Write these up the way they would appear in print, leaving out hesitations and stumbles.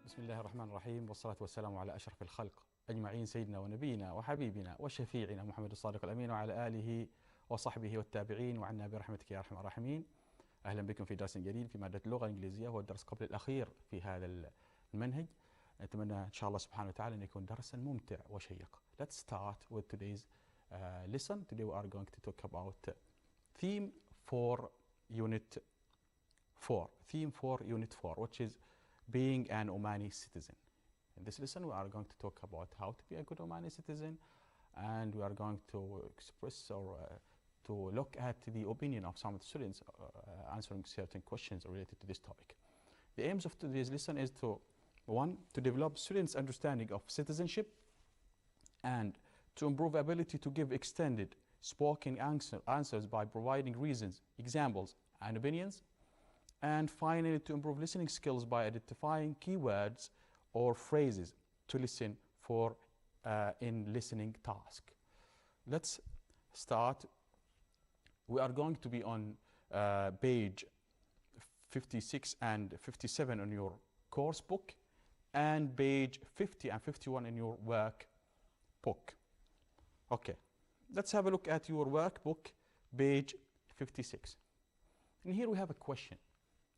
بسم الله الرحمن الرحيم، والصلاة والسلام على أشرف الخلق أجمعين، سيدنا ونبينا وحبيبنا وشفيعنا محمد الصادق الأمين وعلى آله وصحبه والتابعين وعنا برحمتك يا أرحم الراحمين. أهلا بكم في درس جديد في مادة اللغة الإنجليزية، هو الدرس قبل الأخير في هذا المنهج. نتمنى إن شاء الله سبحانه وتعالى أن يكون درسا ممتع وشيق. Let's start with today's lesson. Today we are going to talk about theme for Unit 4. Theme for Unit 4, which is being an Omani citizen. In this lesson we are going to talk about how to be a good Omani citizen, and we are going to express or to look at the opinion of some of the students answering certain questions related to this topic. The aims of today's lesson is to develop students' understanding of citizenship and to improve ability to give extended spoken answers by providing reasons, examples and opinions. And finally, to improve listening skills by identifying keywords or phrases to listen for in listening task. Let's start. We are going to be on page 56 and 57 on your course book, and page 50 and 51 in your workbook. Okay, let's have a look at your workbook, page 56. And here we have a question.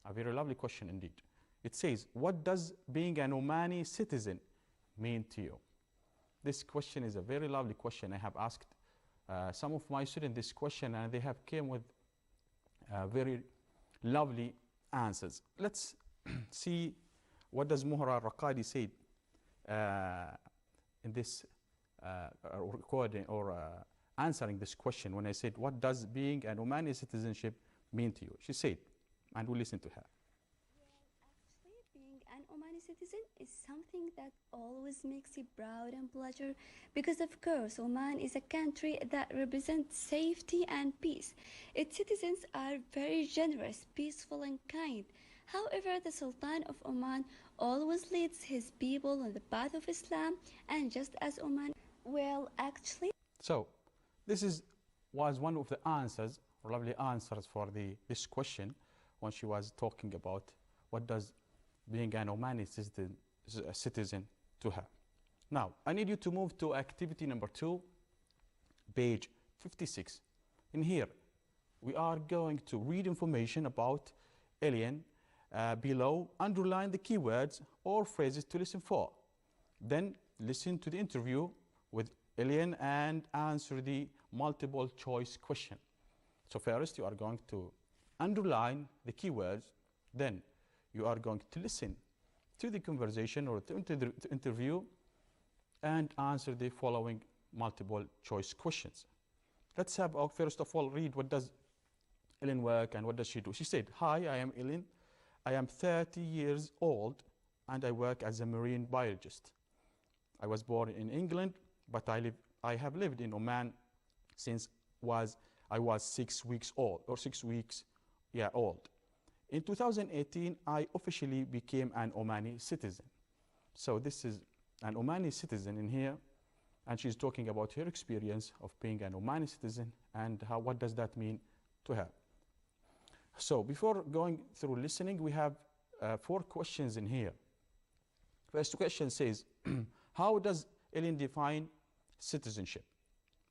A very lovely question indeed. It says, what does being an Omani citizen mean to you? This question is a very lovely question. I have asked some of my students this question, and they have came with very lovely answers. Let's see what does Muhra Raqadi said in this recording or answering this question when I said, what does being an Omani citizenship mean to you? She said, and we'll listen to her. Well, actually, being an Omani citizen is something that always makes you proud and pleasure, because of course Oman is a country that represents safety and peace. Its citizens are very generous, peaceful and kind. However, the Sultan of Oman always leads his people on the path of Islam, and just as Oman, well, actually. So, this was one of the answers, lovely answers for this question, when she was talking about what does being an Omani citizen to her. Now, I need you to move to activity number 2, page 56. In here, we are going to read information about alien below, underline the keywords or phrases to listen for. Then listen to the interview with alien and answer the multiple choice question. So first you are going to underline the keywords, then you are going to listen to the conversation or to interview and answer the following multiple choice questions. Let's have first of all read what does Ellen work and what does she do. She said, hi, I am Ellen. I am 30 years old and I work as a marine biologist. I was born in England, but I have lived in Oman since I was 6 weeks old, or 6 weeks old. In 2018, I officially became an Omani citizen. So this is an Omani citizen in here, and she's talking about her experience of being an Omani citizen and what does that mean to her. So before going through listening, we have 4 questions in here. First question says, how does Ellen define citizenship?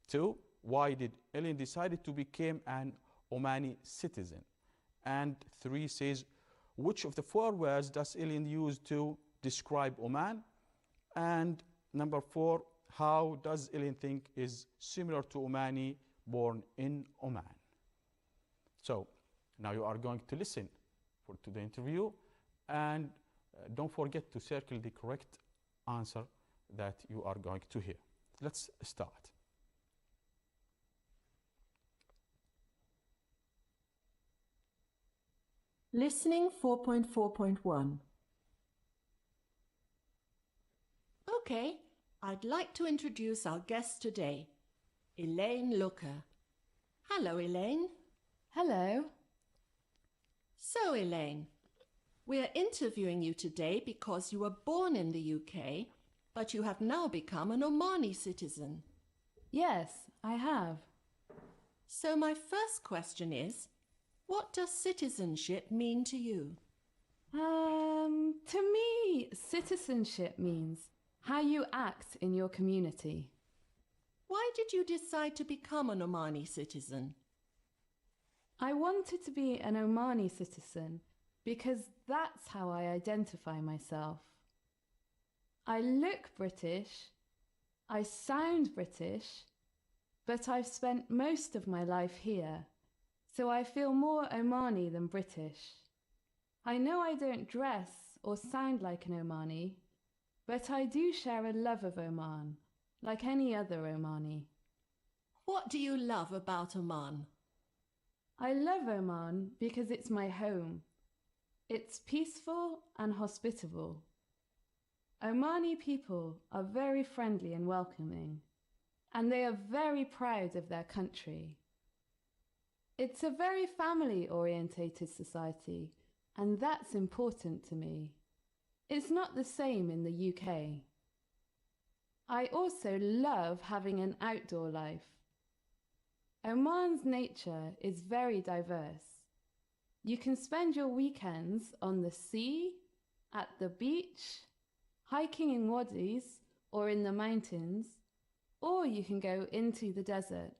2, why did Ellen decide to become an Omani citizen? And 3 says, which of the 4 words does Ellen use to describe Oman? And number 4, how does Ellen think is similar to Omani born in Oman? So now you are going to listen to the interview, and don't forget to circle the correct answer that you are going to hear. Let's start. Listening 4.4.1. Okay, I'd like to introduce our guest today, Elaine Looker. Hello, Elaine. Hello. So, Elaine, we're interviewing you today because you were born in the UK, but you have now become an Omani citizen. Yes, I have. So my first question is, what does citizenship mean to you? To me, citizenship means how you act in your community. Why did you decide to become an Omani citizen? I wanted to be an Omani citizen because that's how I identify myself. I look British, I sound British, but I've spent most of my life here, so I feel more Omani than British. I know I don't dress or sound like an Omani, but I do share a love of Oman, like any other Omani. What do you love about Oman? I love Oman because it's my home. It's peaceful and hospitable. Omani people are very friendly and welcoming, and they are very proud of their country. It's a very family-orientated society, and that's important to me. It's not the same in the UK. I also love having an outdoor life. Oman's nature is very diverse. You can spend your weekends on the sea, at the beach, hiking in wadis or in the mountains, or you can go into the desert.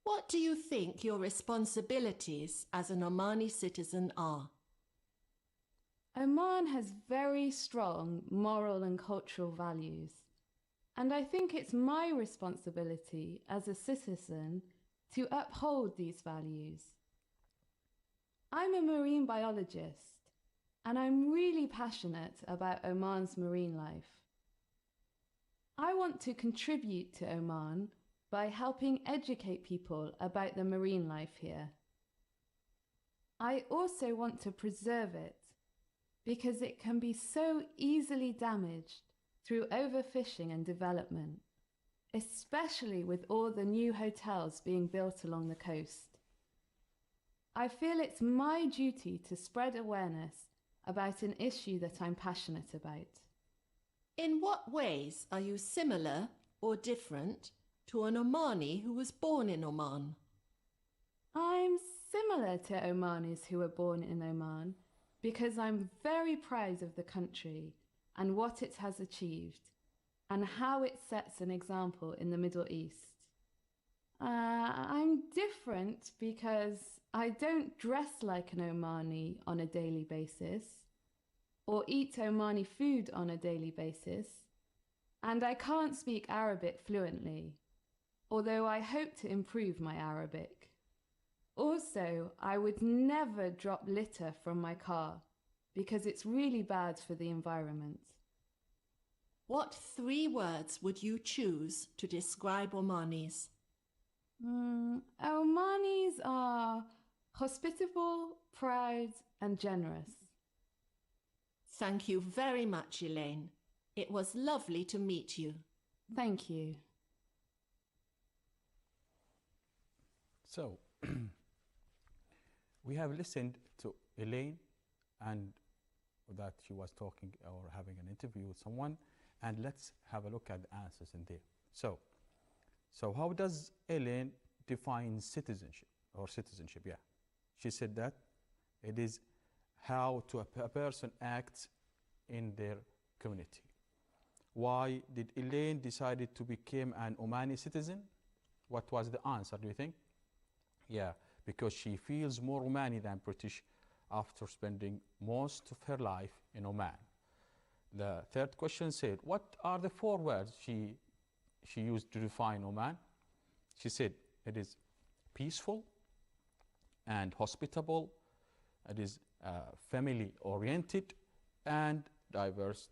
What do you think your responsibilities as an Omani citizen are? Oman has very strong moral and cultural values, and I think it's my responsibility as a citizen to uphold these values. I'm a marine biologist, and I'm really passionate about Oman's marine life. I want to contribute to Oman by helping educate people about the marine life here. I also want to preserve it because it can be so easily damaged through overfishing and development, especially with all the new hotels being built along the coast. I feel it's my duty to spread awareness about an issue that I'm passionate about. In what ways are you similar or different to an Omani who was born in Oman? I'm similar to Omanis who were born in Oman because I'm very proud of the country and what it has achieved and how it sets an example in the Middle East. I'm different because I don't dress like an Omani on a daily basis or eat Omani food on a daily basis, and I can't speak Arabic fluently, although I hope to improve my Arabic. Also, I would never drop litter from my car because it's really bad for the environment. What 3 words would you choose to describe Omanis? Omanis are hospitable, proud, and generous. Thank you very much, Elaine. It was lovely to meet you. Thank you. So, we have listened to Elaine and that she was talking or having an interview with someone, and let's have a look at the answers in there. So how does Elaine define citizenship or citizenship? Yeah, she said that it is how a person acts in their community. Why did Elaine decide to become an Omani citizen? What was the answer, do you think? Yeah, because she feels more Omani than British after spending most of her life in Oman. The third question said, what are the 4 words she used to define Oman? She said it is peaceful and hospitable, it is family-oriented, and diverse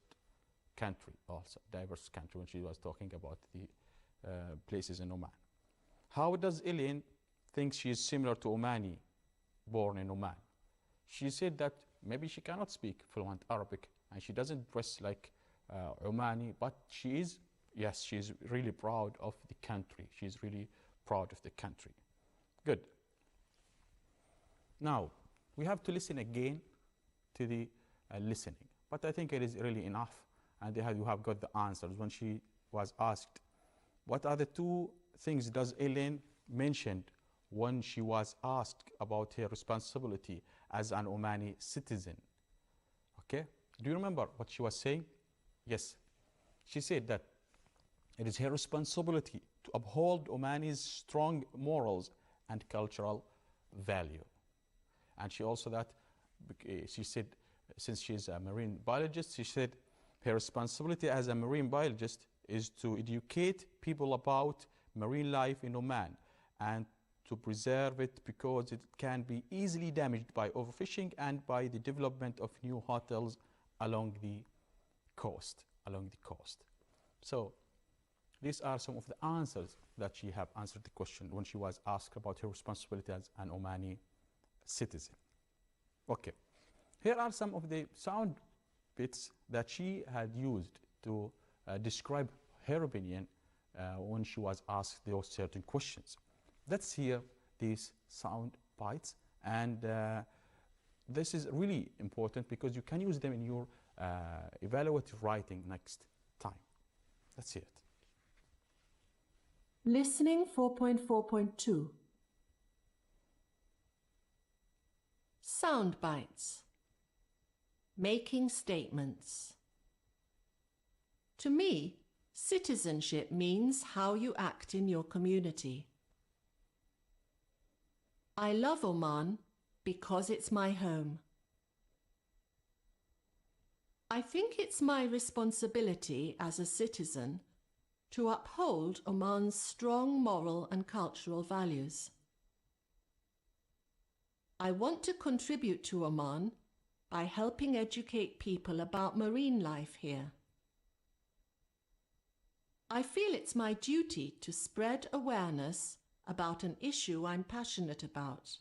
country also, diverse country when she was talking about the places in Oman. How does Elaine think she is similar to Omani, born in Oman? She said that maybe she cannot speak fluent Arabic and she doesn't dress like Omani, but she is, yes, she is really proud of the country. She is really proud of the country. Good. Now, we have to listen again to the listening, but I think it is really enough, and you have got the answers. When she was asked, what are the 2 things does Elaine mentioned when she was asked about her responsibility as an Omani citizen? Okay? Do you remember what she was saying? Yes. She said that it is her responsibility to uphold Omani's strong morals and cultural value. And she also she said, since she is a marine biologist, she said her responsibility as a marine biologist is to educate people about marine life in Oman and to preserve it because it can be easily damaged by overfishing and by the development of new hotels along the coast. So these are some of the answers that she have answered the question when she was asked about her responsibility as an Omani citizen. Okay, here are some of the sound bits that she had used to describe her opinion when she was asked those certain questions. Let's hear these sound bites, and this is really important because you can use them in your evaluative writing next time. Let's hear it. Listening 4.4.2. Sound bites. Making statements. To me, citizenship means how you act in your community. I love Oman because it's my home. I think it's my responsibility as a citizen to uphold Oman's strong moral and cultural values. I want to contribute to Oman by helping educate people about marine life here. I feel it's my duty to spread awareness about an issue I'm passionate about.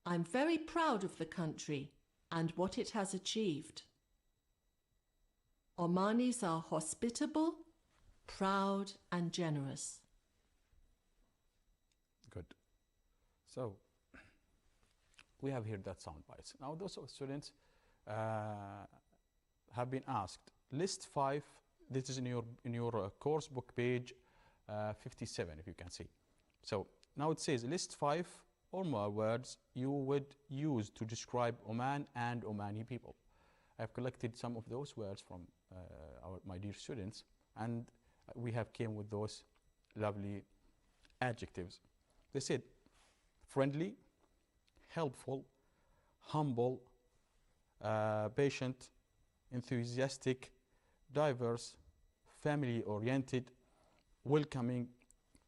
I'm very proud of the country and what it has achieved. Omanis are hospitable, proud and generous. Good. So we have heard that sound bites. Now those students have been asked, list 5, this is in your course book page 57, if you can see. So now it says list 5 or more words you would use to describe Oman and Omani people. I've collected some of those words from my dear students, and we have came with those lovely adjectives. They said friendly, helpful, humble, patient, enthusiastic, diverse, family-oriented, welcoming,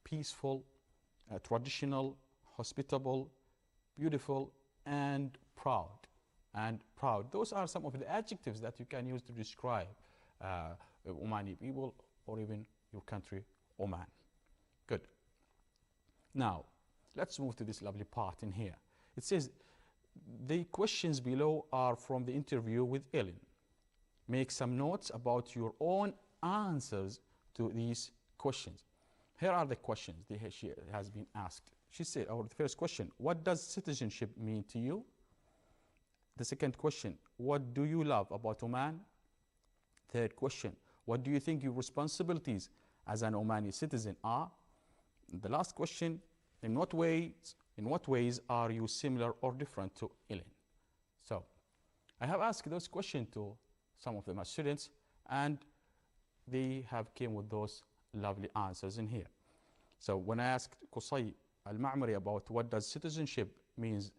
peaceful, traditional, hospitable, beautiful, and proud. Those are some of the adjectives that you can use to describe Omani people or even your country, Oman. Good. Now, let's move to this lovely part in here. It says, the questions below are from the interview with Ellen. Make some notes about your own answers to these questions. Here are the questions she has been asked. She said, the first question, what does citizenship mean to you? The second question, what do you love about Oman? Third question, what do you think your responsibilities as an Omani citizen are? The last question, in what ways are you similar or different to Ellen? So I have asked those questions to some of my students, and they have came with those lovely answers in here. So when I asked Qusay al-Ma'mari about what does citizenship means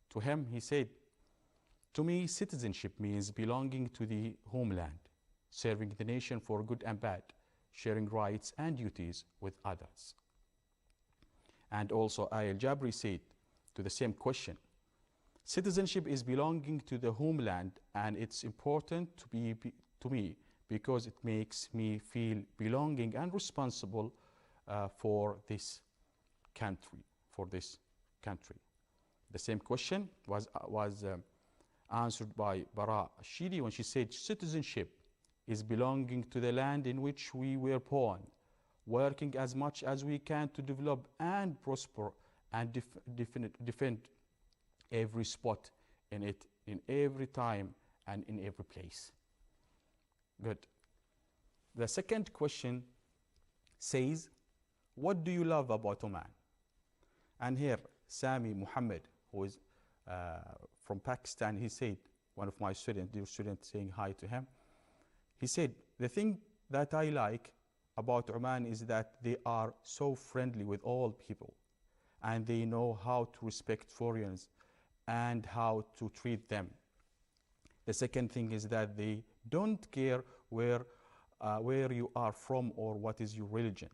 to him, he said, to me, citizenship means belonging to the homeland, serving the nation for good and bad, sharing rights and duties with others. And also Ayel Jabri said to the same question, citizenship is belonging to the homeland, and it's important to me because it makes me feel belonging and responsible for this country. The same question was answered by Bara Shidi when she said, citizenship is belonging to the land in which we were born, working as much as we can to develop and prosper and defend every spot in it, in every time and in every place. Good. The second question says, what do you love about Oman? And here, Sami Muhammad, who is from Pakistan, he said, one of my students, dear student, saying hi to him, he said, the thing that I like about Oman is that they are so friendly with all people, and they know how to respect foreigners and how to treat them. The second thing is that they don't care where you are from or what is your religion.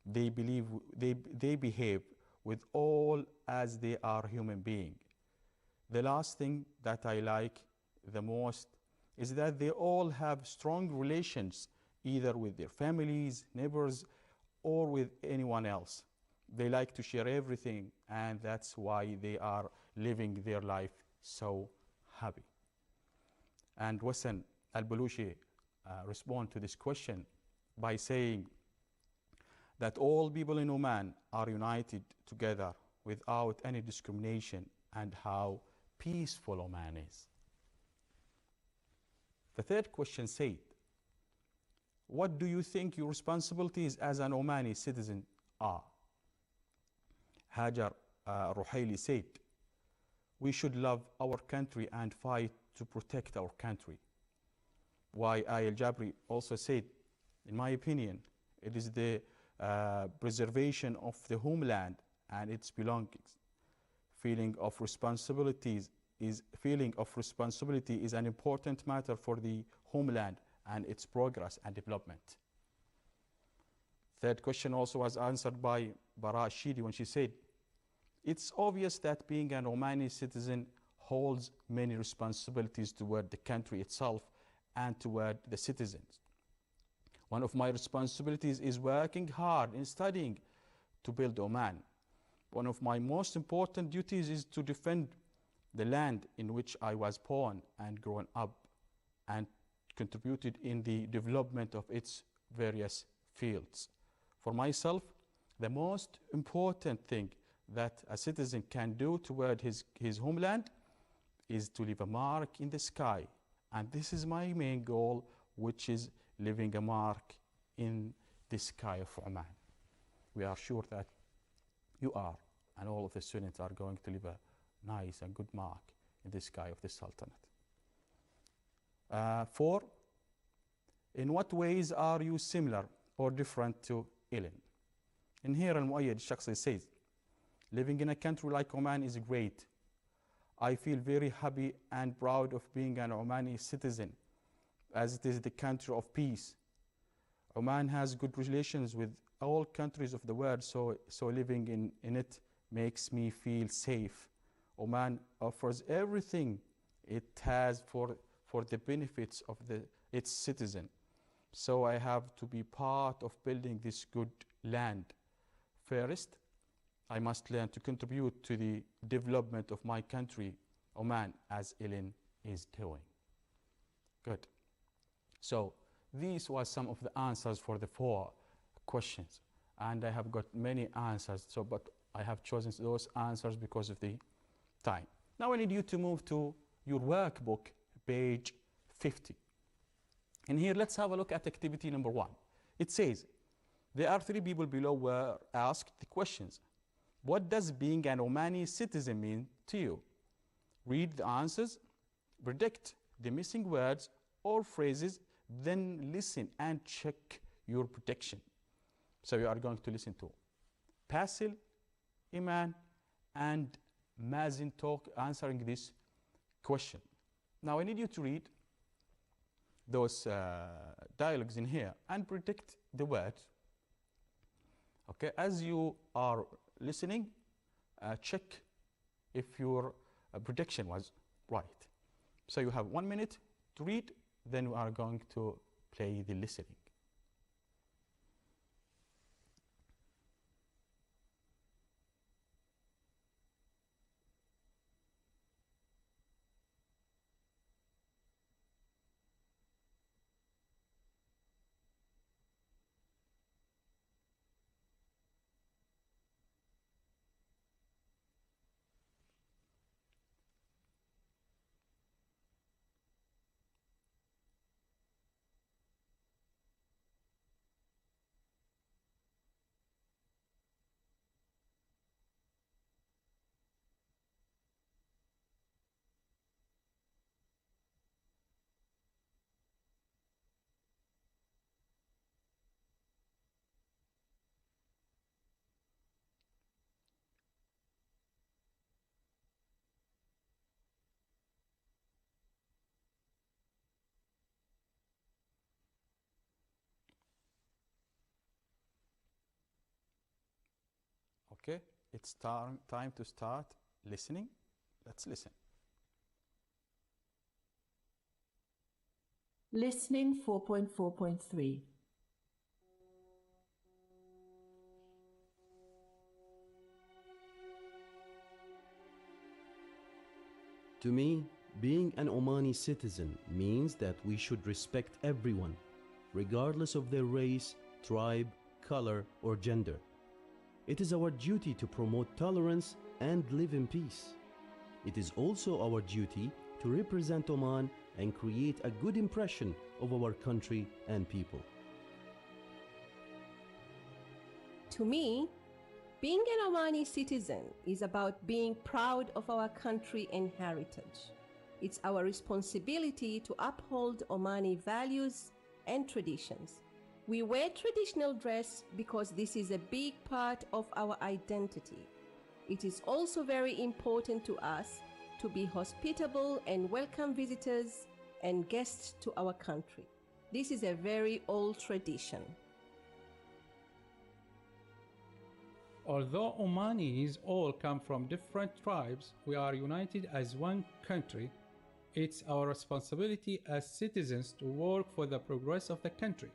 They behave with all as they are human beings. The last thing that I like the most is that they all have strong relations, either with their families, neighbors, or with anyone else. They like to share everything, and that's why they are living their life so happy. And Wassan al-Balushi respond to this question by saying that all people in Oman are united together without any discrimination, and how peaceful Oman is. The third question said, what do you think your responsibilities as an Omani citizen are? Hajar Ruhaili said, we should love our country and fight to protect our country. Why Al-Jabri also said, in my opinion, it is the preservation of the homeland and its belongings. Feeling of responsibility is an important matter for the homeland and its progress and development. Third question also was answered by Bara Shidi when she said, it's obvious that being an Omani citizen holds many responsibilities toward the country itself and toward the citizens. One of my responsibilities is working hard in studying to build Oman. One of my most important duties is to defend the land in which I was born and grown up, and contributed in the development of its various fields. For myself, the most important thing that a citizen can do toward his homeland is to leave a mark in the sky. And this is my main goal, which is leaving a mark in the sky of Oman. We are sure that you are, and all of the students are going to leave a nice and good mark in the sky of the Sultanate. 4, in what ways are you similar or different to Ilan? And here Al-Muayyad Shakhsi says, living in a country like Oman is great. I feel very happy and proud of being an Omani citizen, as it is the country of peace. Oman has good relations with all countries of the world, so living in it makes me feel safe. Oman offers everything it has for the benefits of its citizen. So I have to be part of building this good land. First, I must learn to contribute to the development of my country, Oman, as Ilan is doing. Good. So these were some of the answers for the 4 questions. And I have got many answers, but I have chosen those answers because of the time. Now I need you to move to your workbook, page 50. And here let's have a look at activity number 1. It says, there are 3 people below were asked the questions. What does being an Omani citizen mean to you? Read the answers, predict the missing words or phrases, then listen and check your prediction. So you are going to listen to Basil, Iman, and Mazin talk answering this question. Now I need you to read those dialogues in here and predict the words. Okay, as you are listening, check if your prediction was right. So you have 1 minute to read, then we are going to play the listening. Okay, it's time to start listening. Let's listen. Listening 4.4.3. To me, being an Omani citizen means that we should respect everyone, regardless of their race, tribe, color, or gender. It is our duty to promote tolerance and live in peace. It is also our duty to represent Oman and create a good impression of our country and people. To me, being an Omani citizen is about being proud of our country and heritage. It's our responsibility to uphold Omani values and traditions. We wear traditional dress because this is a big part of our identity. It is also very important to us to be hospitable and welcome visitors and guests to our country. This is a very old tradition. Although Omanis all come from different tribes, we are united as one country. It's our responsibility as citizens to work for the progress of the country.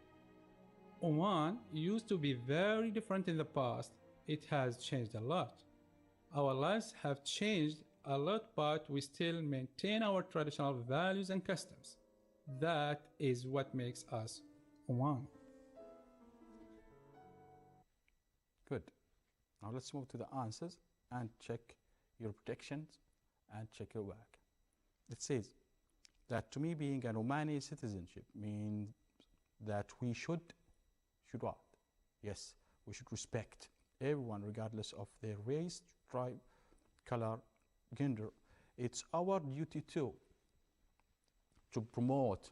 Oman used to be very different in the past. It has changed a lot. Our lives have changed a lot, but we still maintain our traditional values and customs. That is what makes us Oman. Good. Now let's move to the answers and check your predictions and check your work. It says that to me being an Omani citizenship means that we should what? Yes, we should respect everyone regardless of their race, tribe, color, gender. It's our duty to promote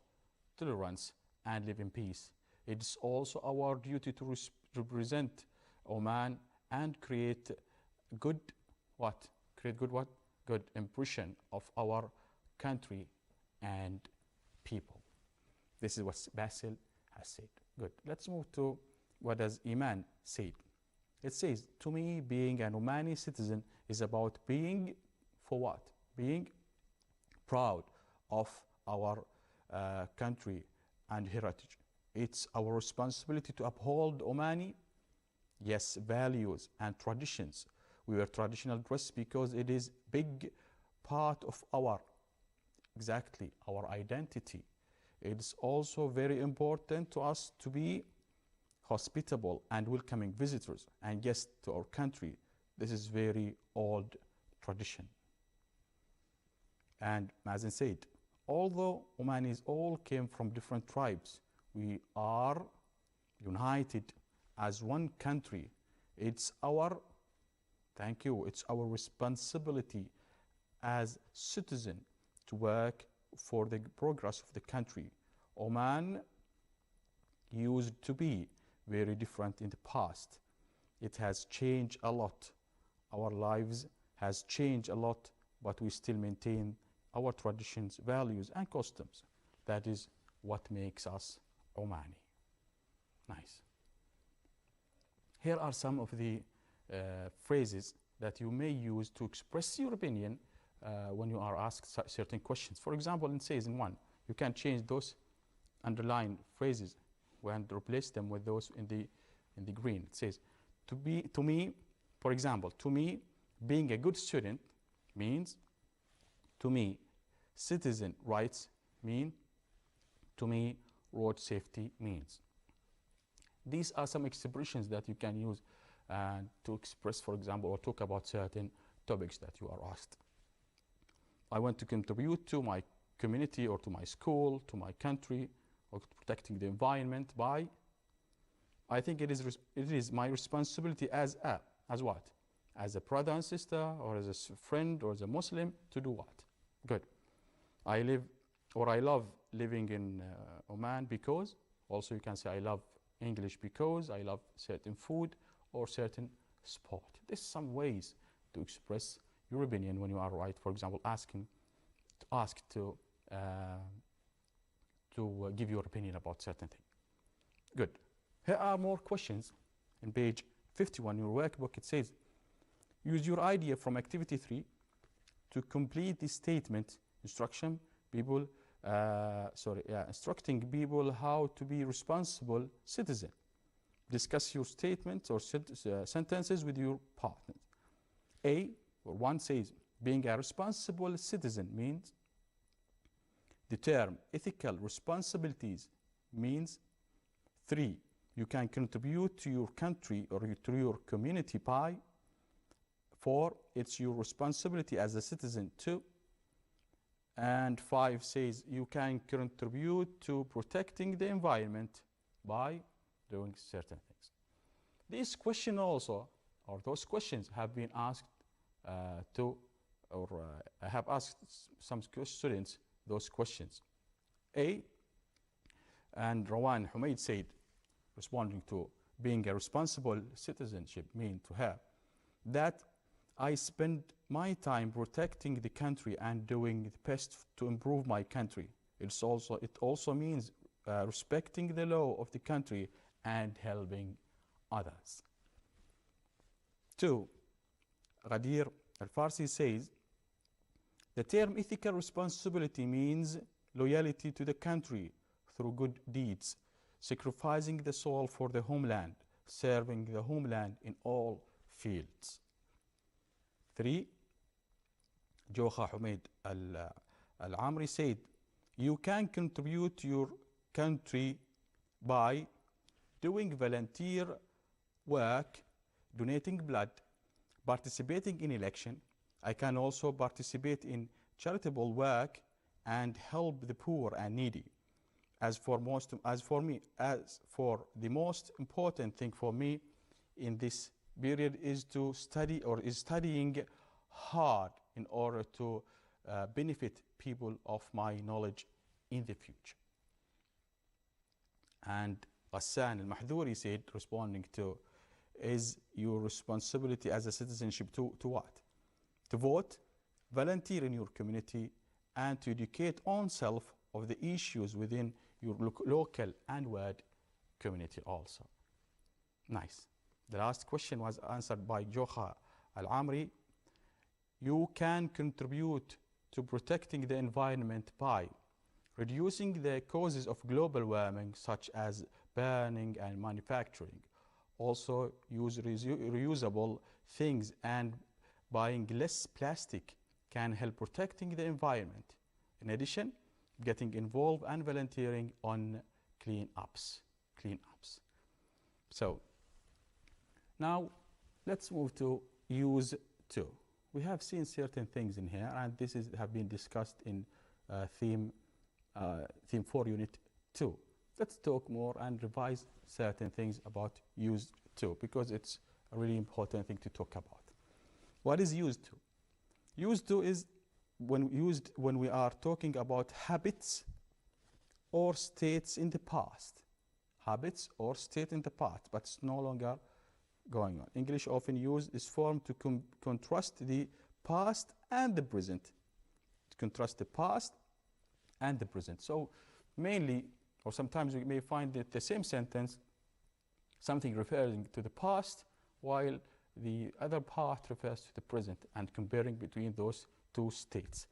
tolerance and live in peace. It's also our duty to represent Oman and create good what? Create good what? Good impression of our country and people. This is what Basil has said. Good. Let's move to what does Iman said. It says, to me, being an Omani citizen is about being, for what? Being proud of our country and heritage. It's our responsibility to uphold Omani, yes, values and traditions. We wear traditional dress because it is big part of our identity. It's also very important to us to be hospitable and welcoming visitors and guests to our country. This is very old tradition. And Mazen said, although Omanis all came from different tribes, we are united as one country. It's our, thank you, it's our responsibility as citizens to work for the progress of the country. Oman used to be very different in the past. It has changed a lot. Our lives has changed a lot, but we still maintain our traditions, values, and customs. That is what makes us Omani. Nice. Here are some of the phrases that you may use to express your opinion when you are asked certain questions. For example, it says in one, you can change those underlined phrases and replace them with those in the green. It says, to me, for example, to me, being a good student means, to me, citizen rights mean, to me, road safety means. These are some expressions that you can use to express, for example, or talk about certain topics that you are asked. I want to contribute to my community or to my school, to my country, or to protecting the environment by, I think it is my responsibility as what? As a brother and sister, or as a friend, or as a Muslim, to do what? Good. I love living in Oman because, also you can say I love English because, I love certain food or certain sport. There's some ways to express your opinion when you are right. For example, ask to give your opinion about certain thing. Good. Here are more questions. In page 51 in your workbook, it says, Use your idea from activity 3 to complete the statement instructing people how to be responsible citizen. Discuss your statements or sentences with your partner. One says, being a responsible citizen means the term ethical responsibilities means 3. You can contribute to your country or to your community by 4. It's your responsibility as a citizen too. And 5 says you can contribute to protecting the environment by doing certain things. This question also, or those questions have been asked I have asked some students those questions. And Rawan Humaid said, responding to being a responsible citizenship mean to her, that I spend my time protecting the country and doing the best to improve my country. It also means respecting the law of the country and helping others. 2. Ghadir Al-Farsi says, the term ethical responsibility means loyalty to the country through good deeds, sacrificing the soul for the homeland, serving the homeland in all fields. 3. Jocha Humaid Al-Amri said, you can contribute to your country by doing volunteer work, donating blood, participating in election. I can also participate in charitable work and help the poor and needy. As for the most important thing for me in this period is to study or is studying hard in order to benefit people of my knowledge in the future. And Ghassan Al-Mahduri said, responding to, is your responsibility as a citizenship to what? To vote, volunteer in your community, and to educate oneself of the issues within your local and world community also. Nice. The last question was answered by Jocha Al-Amri. You can contribute to protecting the environment by reducing the causes of global warming, such as burning and manufacturing. Also use reusable things, and buying less plastic can help protecting the environment. In addition, getting involved and volunteering on cleanups. So now let's move to use 2. We have seen certain things in here, and this have been discussed in theme 4 unit 2. Let's talk more and revise certain things about use 2, because it's a really important thing to talk about. What is use 2? Use 2 is when we are talking about habits or states in the past. Habits or state in the past, but it's no longer going on. English often used this form to contrast the past and the present. To contrast the past and the present. So mainly, or sometimes we may find that the same sentence, something referring to the past, while the other part refers to the present, and comparing between those 2 states.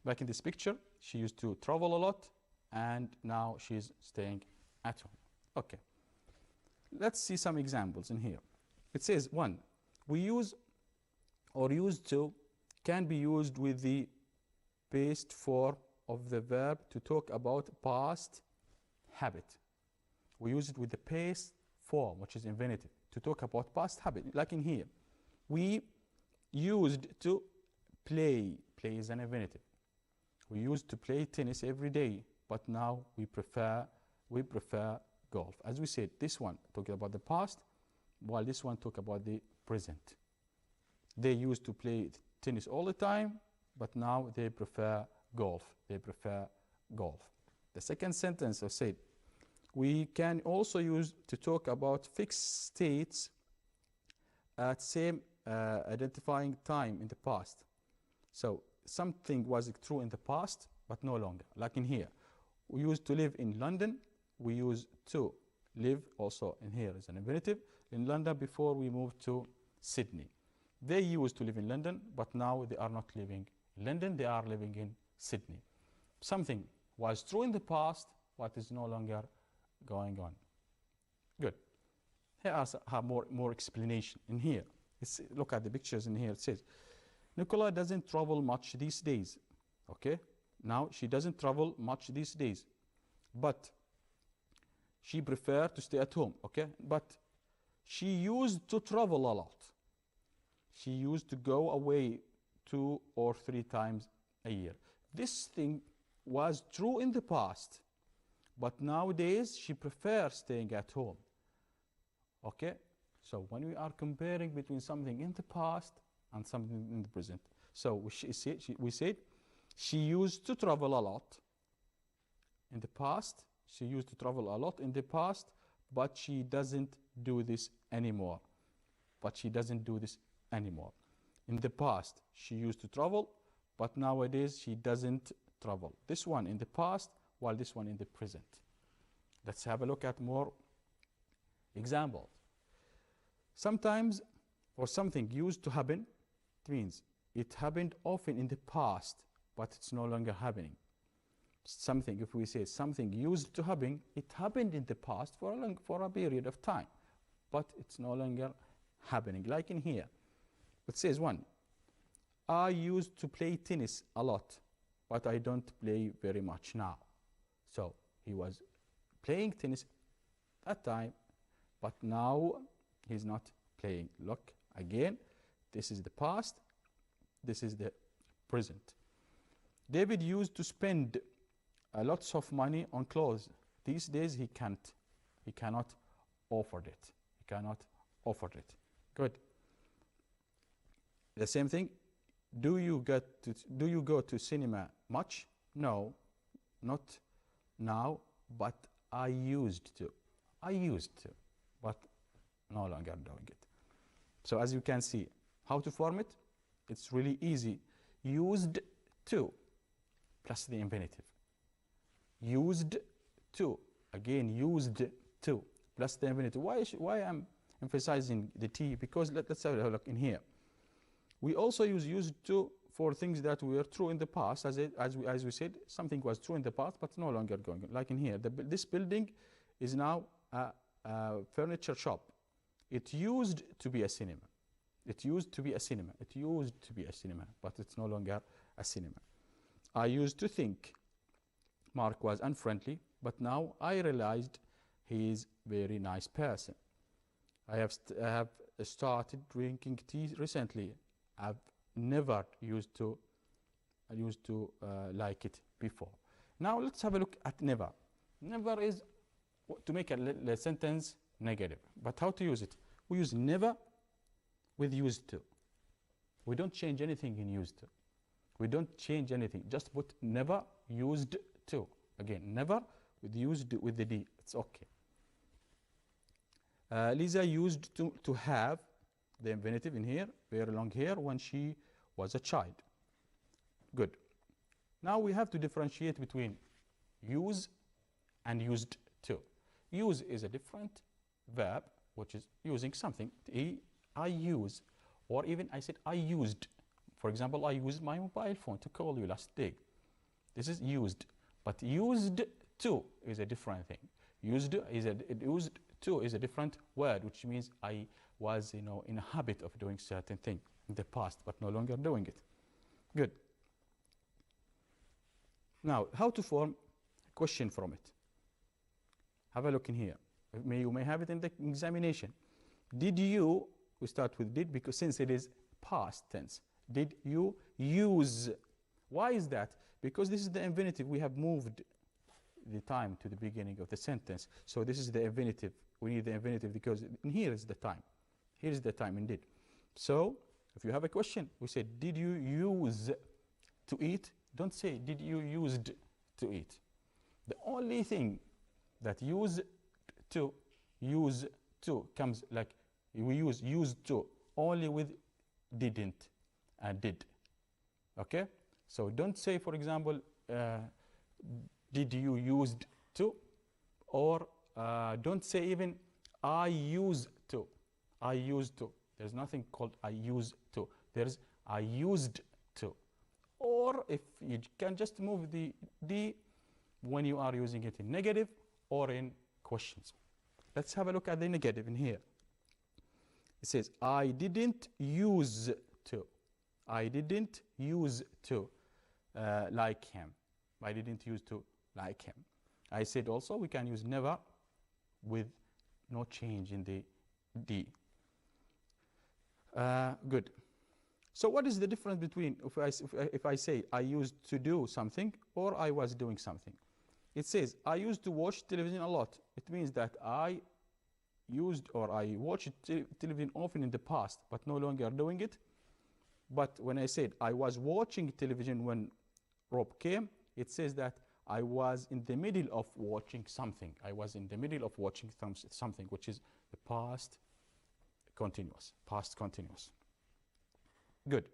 Like in this picture, she used to travel a lot, and now she's staying at home. Okay. Let's see some examples in here. It says 1. We use or used to can be used with the past form of the verb to talk about past habit. We use it with the past form, which is infinitive, to talk about past habit. Like in here, we used to play. Play is an infinitive. We used to play tennis every day, but now we prefer golf. As we said, this one talking about the past, while this one talk about the present. They used to play tennis all the time, but now they prefer golf. The second sentence I said, we can also use to talk about fixed states at same identifying time in the past. So something was true in the past, but no longer. Like in here, we used to live in London. We used to live also in here is an infinitive in London before we moved to Sydney. They used to live in London, but now they are not living in London, they are living in Sydney. Something was true in the past, but is no longer going on. Good. Here are more explanation in here. Look at the pictures in here. It says, Nicola doesn't travel much these days. Okay? Now, she doesn't travel much these days, but she prefers to stay at home. Okay? But she used to travel a lot. She used to go away 2 or 3 times a year. This thing was true in the past, but nowadays she prefers staying at home. Okay? So when we are comparing between something in the past and something in the present, so we said she used to travel a lot in the past. She used to travel a lot in the past, but she doesn't do this anymore. But she doesn't do this anymore. In the past, she used to travel, but nowadays she doesn't travel. This one in the past, while this one in the present. Let's have a look at more examples. Sometimes, or something used to happen, it means it happened often in the past, but it's no longer happening. Something, if we say something used to happen, it happened in the past for a period of time, but it's no longer happening. Like in here, it says one, I used to play tennis a lot, but I don't play very much now. So he was playing tennis that time, but now he's not playing. Look again, this is the past, this is the present. David used to spend lots of money on clothes. These days he cannot afford it. He cannot afford it. Good. The same thing. Do you go to cinema much? No, not now, but I used to. I used to, but no longer doing it. So as you can see, how to form it? It's really easy. Used to plus the infinitive. Used to, again used to plus the infinitive. Why I'm emphasizing the T? Because let's have a look in here. We also use used to for things that were true in the past. As we said, something was true in the past, but no longer going on. Like in here, this building is now a furniture shop. It used to be a cinema. It used to be a cinema. It used to be a cinema, but it's no longer a cinema. I used to think Mark was unfriendly, but now I realized he is a very nice person. I have started drinking tea recently. I've never used to like it before. Now let's have a look at never. Never is to make a sentence negative. But how to use it? We use never with used to. We don't change anything in used to. We don't change anything. Just put never used to. Again, never with used with the D. It's okay. Lisa used to have the infinitive in here, very long here, when she was a child. Good. Now we have to differentiate between use and used to. Use is a different verb, which is using something. I use, or even I said I used. For example, I used my mobile phone to call you last day. This is used. But used to is a different thing. Used to is a different word, which means I was, in a habit of doing certain thing in the past, but no longer doing it. Good. Now, how to form a question from it? Have a look in here. You may have it in the examination. Did you? We start with did because since it is past tense. Did you use? Why is that? Because this is the infinitive. We have moved the time to the beginning of the sentence. So this is the infinitive. We need the infinitive because in here is the time. Here is the time indeed. So if you have a question, we say, did you use to eat? Don't say, did you used to eat? The only thing that use to comes like we use used to only with didn't and did. Okay? So don't say, for example, did you used to? Or don't say even I used to. I used to. There's nothing called I used to. There's I used to. Or if you can just move the D when you are using it in negative or in questions. Let's have a look at the negative in here. It says, I didn't use to. I didn't use to like him. I didn't use to like him. I said also we can use never with no change in the D. Good. So what is the difference between if I say I used to do something or I was doing something? It says I used to watch television a lot. It means that I used or I watched television often in the past but no longer doing it. But when I said I was watching television when Rob came, it says that I was in the middle of watching something. I was in the middle of watching something, which is the past continuous. Past continuous. Good.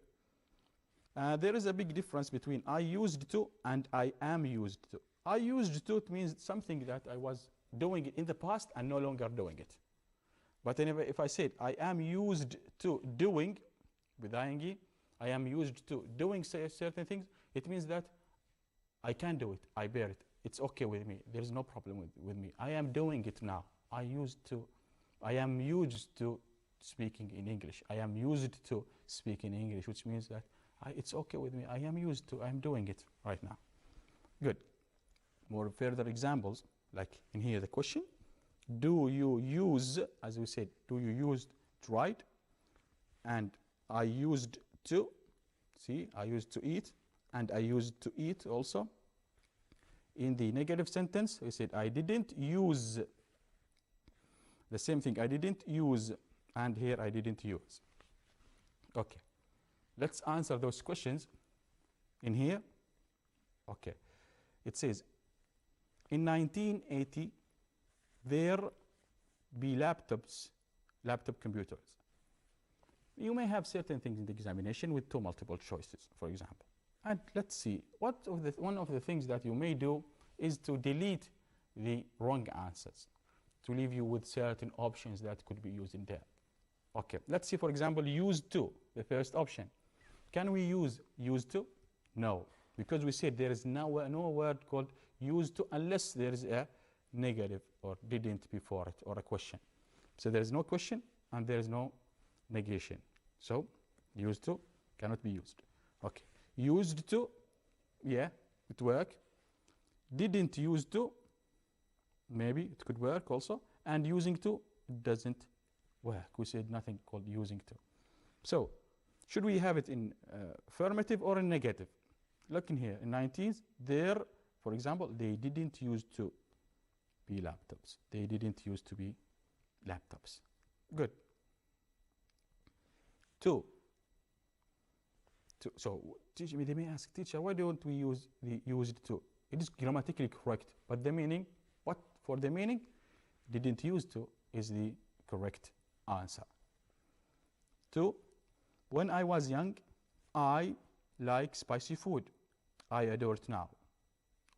There is a big difference between I used to and I am used to. I used to, it means something that I was doing in the past and no longer doing it. But if I said I am used to doing, with ing, I am used to doing certain things, it means that I can do it, I bear it, it's okay with me, there is no problem with me. I am doing it now. I am used to speaking in English. I am used to speak in English, which means that it's okay with me. I am used to, I'm doing it right now. Good. More further examples, like in here the question, do you use, as we said, do you use to write? And I used to, see, I used to eat, and I used to eat also. In the negative sentence, we said I didn't use, the same thing, I didn't use, and here I didn't use. Okay, let's answer those questions in here. Okay, it says, in 1980, there be laptop computers. You may have certain things in the examination with two multiple choices, for example. And let's see, one of the things that you may do is to delete the wrong answers, to leave you with certain options that could be used in there. Okay, let's see, for example, used to, the first option. Can we use used to? No, because we said there is no word called used to unless there is a negative or didn't before it or a question. So there is no question and there is no negation. So used to cannot be used. Okay, used to, yeah, it work. Didn't use to, maybe it could work also. And using to, it doesn't work. We said nothing called using to. So should we have it in affirmative or in negative? Look in here, in 19th, there, for example, they didn't use to be laptops. They didn't use to be laptops. Good. Two. So teacher, they may ask, teacher, why don't we use the used to? It is grammatically correct, but the meaning, what for the meaning? Didn't use to is the correct answer. Two, when I was young, I like spicy food. I adore it now.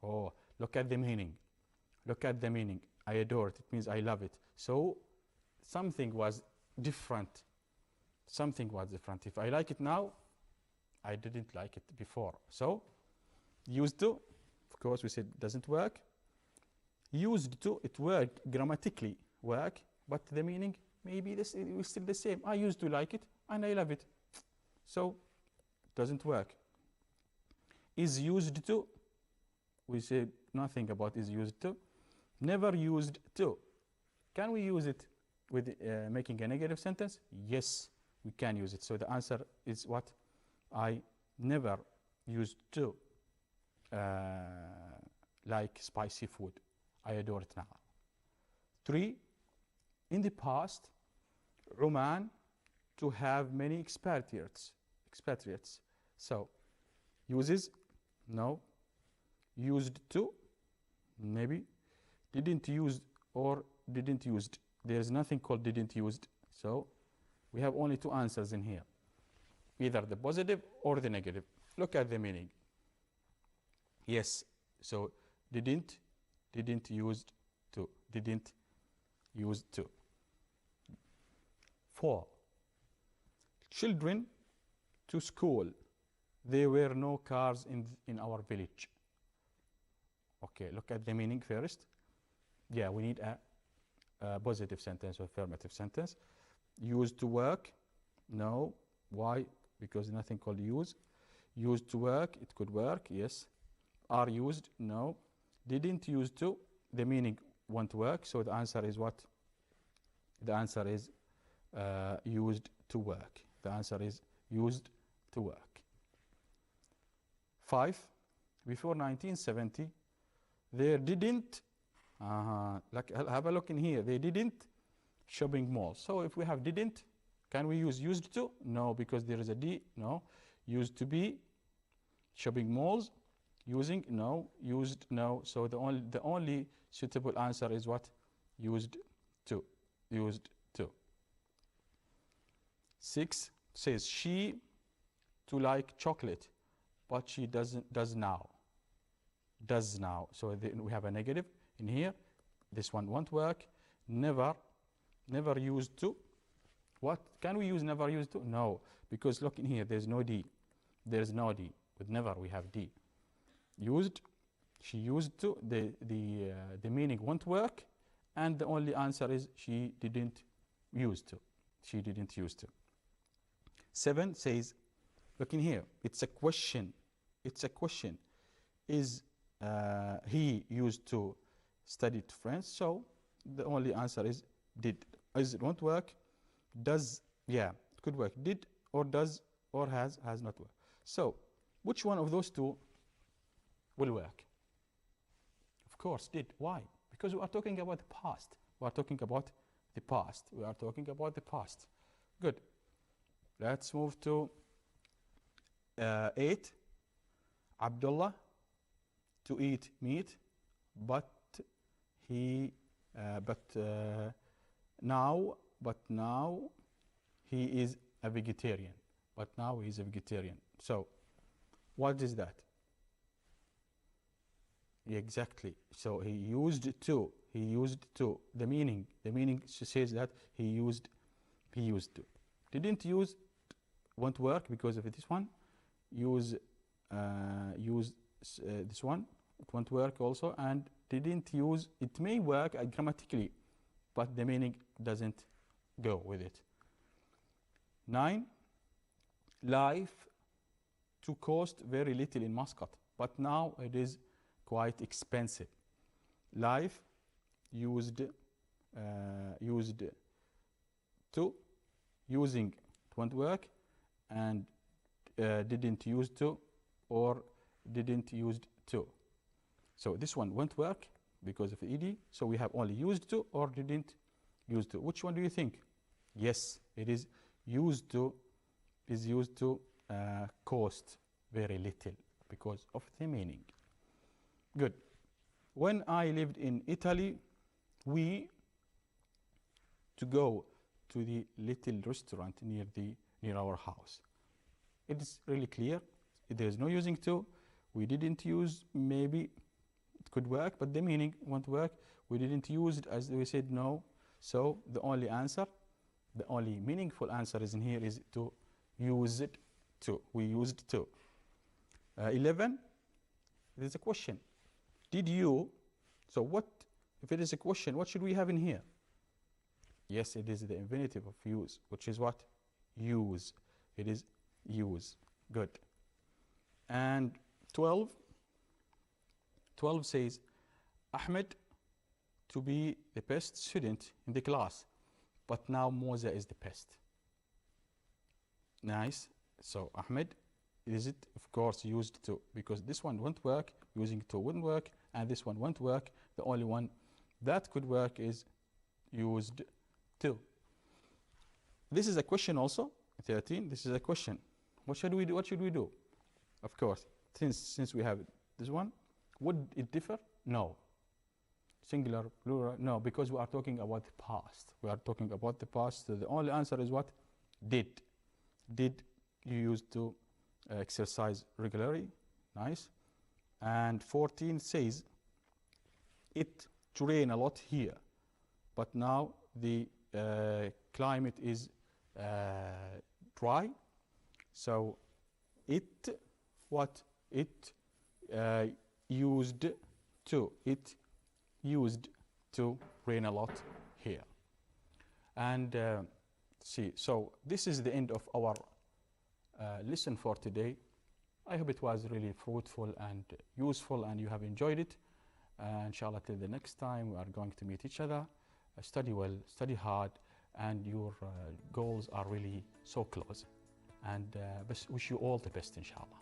Oh, look at the meaning. Look at the meaning. I adore it. It means I love it. So something was different. Something was different. If I like it now, I didn't like it before. So used to, of course, we said doesn't work. Used to, it worked, grammatically work, but the meaning maybe this is still the same. I used to like it and I love it. So doesn't work. Is used to, we said nothing about is used to. Never used to. Can we use it with making a negative sentence? Yes, we can use it. So the answer is what? I never used to like spicy food. I adore it now. 3, in the past, Oman to have many expatriates. So uses, no. Used to, maybe. Didn't use or didn't used. There's nothing called didn't used. So we have only 2 answers in here. Either the positive or the negative. Look at the meaning. Yes, so didn't used to. 4, Children to school. There were no cars in our village. Okay, look at the meaning first. Yeah, we need a positive sentence or affirmative sentence. Used to work. No. Why? Because nothing called use. Used to work. It could work. Yes. Are used. No. Didn't use to. The meaning won't work. So the answer is what? The answer is used to work. The answer is used to work. 5. Before 1970, there didn't, like, have a look in here. They didn't shopping malls. So if we have didn't, can we use used to? No, because there is a D. No. Used to be. Shopping malls. Using. No. Used. No. So the only suitable answer is what? Used to. Used to. 6 says she to like chocolate, but she does now. Does now. So we have a negative in here. This one won't work. Never used to. What? Can we use never used to? No, because look in here, there's no D. There's no D. With never we have D. Used, she used to, the meaning won't work, and the only answer is she didn't use to. She didn't use to. 7 says, look in here, it's a question. It's a question. Is he used to study French? So the only answer is did. Is it won't work? Does, yeah, it could work. Did or does or has not worked. So which one of those two will work? Of course, did. Why? Because we are talking about the past. We are talking about the past. We are talking about the past. Good. Let's move to 8. Abdullah to eat meat, but now he is a vegetarian. But now he is a vegetarian. So, what is that? Exactly. So he used to. He used to. The meaning says that he used to. Didn't use won't work because of this one. Use this one. It won't work also. And didn't use. It may work grammatically, but the meaning doesn't go with it. 9. Life to cost very little in Muscat, but now it is quite expensive. Life used to. Using it won't work, and didn't use to or didn't used to. So this one won't work because of ed. So we have only used to or didn't used to. Which one do you think? Yes, it is used to. Is used to cost very little because of the meaning. Good. When I lived in Italy, we to go to the little restaurant near our house. It is really clear. There is no using to. We didn't use. Maybe it could work, but the meaning won't work. We didn't use it, as we said no. So the only answer, the only meaningful answer is in here is to use it to. We used to. 11. There's a question. Did you? So what? If it is a question, what should we have in here? Yes, it is the infinitive of use, which is what? Use. It is use. Good. And 12. 12 says, Ahmed to be the best student in the class, but now Moza is the best. Nice. So Ahmed, is it? Of course, used to, because this one won't work, using to wouldn't work, and this one won't work. The only one that could work is used to. This is a question also. 13. This is a question. What should we do? What should we do? Of course, since we have this one, would it differ? No. Singular, plural? No, because we are talking about the past. We are talking about the past. So the only answer is what? Did. Did you used to exercise regularly? Nice. And 14 says, it to rain a lot here, but now the climate is try. So it, what? It used to. It used to rain a lot here. And see, so this is the end of our lesson for today. I hope it was really fruitful and useful and you have enjoyed it. Inshallah, till the next time we are going to meet each other. Study well, study hard, and your goals are really so close. And wish you all the best, inshallah.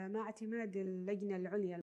مع اعتماد اللجنة العليا